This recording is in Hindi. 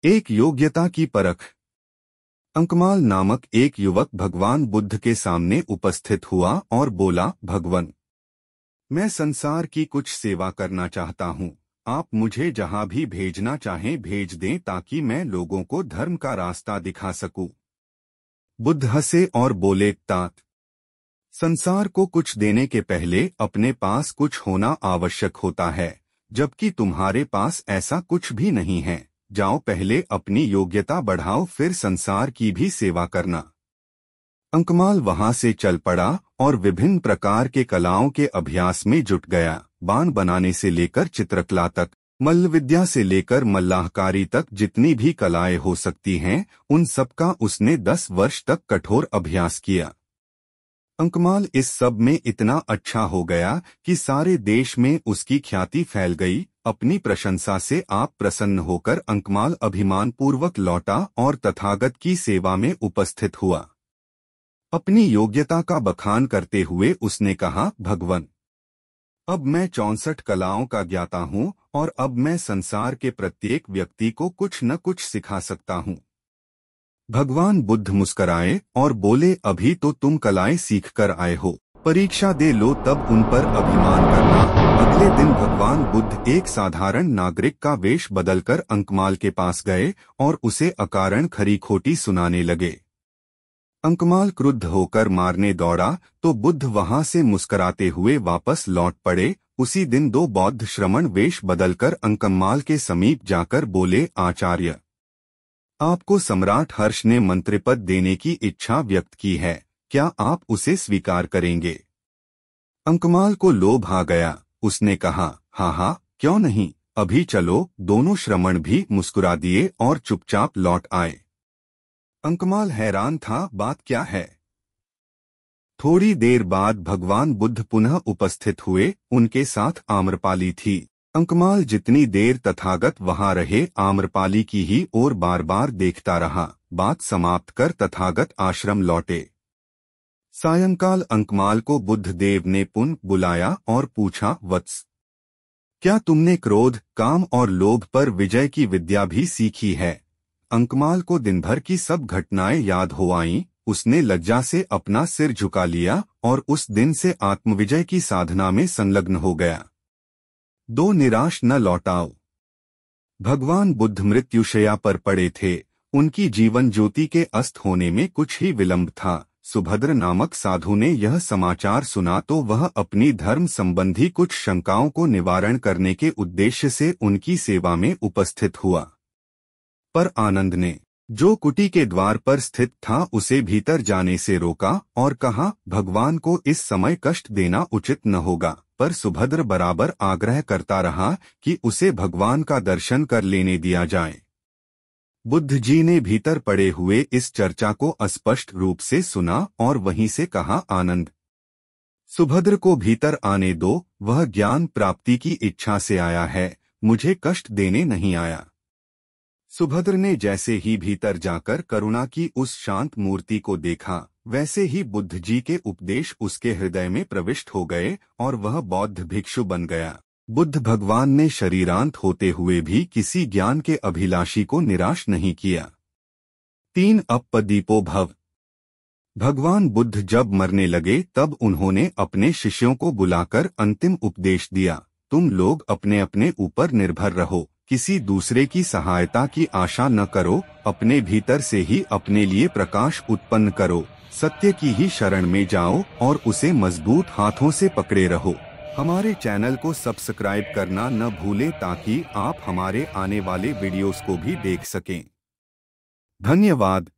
एक योग्यता की परख। अंकमाल नामक एक युवक भगवान बुद्ध के सामने उपस्थित हुआ और बोला, भगवन, मैं संसार की कुछ सेवा करना चाहता हूँ। आप मुझे जहाँ भी भेजना चाहें भेज दें ताकि मैं लोगों को धर्म का रास्ता दिखा सकूं। बुद्ध हंसे और बोले, तात, संसार को कुछ देने के पहले अपने पास कुछ होना आवश्यक होता है, जबकि तुम्हारे पास ऐसा कुछ भी नहीं है। जाओ, पहले अपनी योग्यता बढ़ाओ, फिर संसार की भी सेवा करना। अंकमाल वहां से चल पड़ा और विभिन्न प्रकार के कलाओं के अभ्यास में जुट गया। बाण बनाने से लेकर चित्रकला तक, मल्ल विद्या से लेकर मल्लाहकारी तक, जितनी भी कलाएं हो सकती हैं, उन सब का उसने 10 वर्ष तक कठोर अभ्यास किया। अंकमाल इस सब में इतना अच्छा हो गया कि सारे देश में उसकी ख्याति फैल गई। अपनी प्रशंसा से आप प्रसन्न होकर अंकमाल अभिमान पूर्वक लौटा और तथागत की सेवा में उपस्थित हुआ। अपनी योग्यता का बखान करते हुए उसने कहा, भगवन, अब मैं 64 कलाओं का ज्ञाता हूँ और अब मैं संसार के प्रत्येक व्यक्ति को कुछ न कुछ सिखा सकता हूँ। भगवान बुद्ध मुस्कराए और बोले, अभी तो तुम कलाएं सीख कर आए हो, परीक्षा दे लो तब उन पर अभिमान करना। अगले दिन भगवान बुद्ध एक साधारण नागरिक का वेश बदलकर अंकमाल के पास गए और उसे अकारण खरी खोटी सुनाने लगे। अंकमाल क्रुद्ध होकर मारने दौड़ा तो बुद्ध वहां से मुस्कराते हुए वापस लौट पड़े। उसी दिन 2 बौद्ध श्रमण वेश बदलकर अंकमाल के समीप जाकर बोले, आचार्य, आपको सम्राट हर्ष ने मंत्रिपद देने की इच्छा व्यक्त की है, क्या आप उसे स्वीकार करेंगे? अंकमाल को लोभ आ गया। उसने कहा, हाँ, क्यों नहीं, अभी चलो। दोनों श्रमण भी मुस्कुरा दिए और चुपचाप लौट आए। अंकमाल हैरान था, बात क्या है? थोड़ी देर बाद भगवान बुद्ध पुनः उपस्थित हुए। उनके साथ आम्रपाली थी। अंकमाल जितनी देर तथागत वहां रहे, आम्रपाली की ही ओर बार बार देखता रहा। बात समाप्त कर तथागत आश्रम लौटे। सायंकाल अंकमाल को बुद्ध देव ने पुनः बुलाया और पूछा, वत्स, क्या तुमने क्रोध, काम और लोभ पर विजय की विद्या भी सीखी है? अंकमाल को दिन भर की सब घटनाएं याद हो आईं। उसने लज्जा से अपना सिर झुका लिया और उस दिन से आत्मविजय की साधना में संलग्न हो गया। 2 निराश न लौटाओ। भगवान बुद्ध मृत्युशैया पर पड़े थे। उनकी जीवन ज्योति के अस्त होने में कुछ ही विलंब था। सुभद्र नामक साधु ने यह समाचार सुना तो वह अपनी धर्म संबंधी कुछ शंकाओं को निवारण करने के उद्देश्य से उनकी सेवा में उपस्थित हुआ। पर आनंद ने, जो कुटी के द्वार पर स्थित था, उसे भीतर जाने से रोका और कहा, भगवान को इस समय कष्ट देना उचित न होगा। पर सुभद्र बराबर आग्रह करता रहा कि उसे भगवान का दर्शन कर लेने दिया जाए। बुद्ध जी ने भीतर पड़े हुए इस चर्चा को अस्पष्ट रूप से सुना और वहीं से कहा, आनंद, सुभद्र को भीतर आने दो। वह ज्ञान प्राप्ति की इच्छा से आया है, मुझे कष्ट देने नहीं आया। सुभद्र ने जैसे ही भीतर जाकर करुणा की उस शांत मूर्ति को देखा, वैसे ही बुद्ध जी के उपदेश उसके हृदय में प्रविष्ट हो गए और वह बौद्ध भिक्षु बन गया। बुद्ध भगवान ने शरीरांत होते हुए भी किसी ज्ञान के अभिलाषी को निराश नहीं किया। 3 अपदीपो भव। भगवान बुद्ध जब मरने लगे तब उन्होंने अपने शिष्यों को बुलाकर अंतिम उपदेश दिया, तुम लोग अपने अपने ऊपर निर्भर रहो, किसी दूसरे की सहायता की आशा न करो, अपने भीतर से ही अपने लिए प्रकाश उत्पन्न करो, सत्य की ही शरण में जाओ और उसे मजबूत हाथों से पकड़े रहो। हमारे चैनल को सब्सक्राइब करना न भूलें ताकि आप हमारे आने वाले वीडियोस को भी देख सकें। धन्यवाद।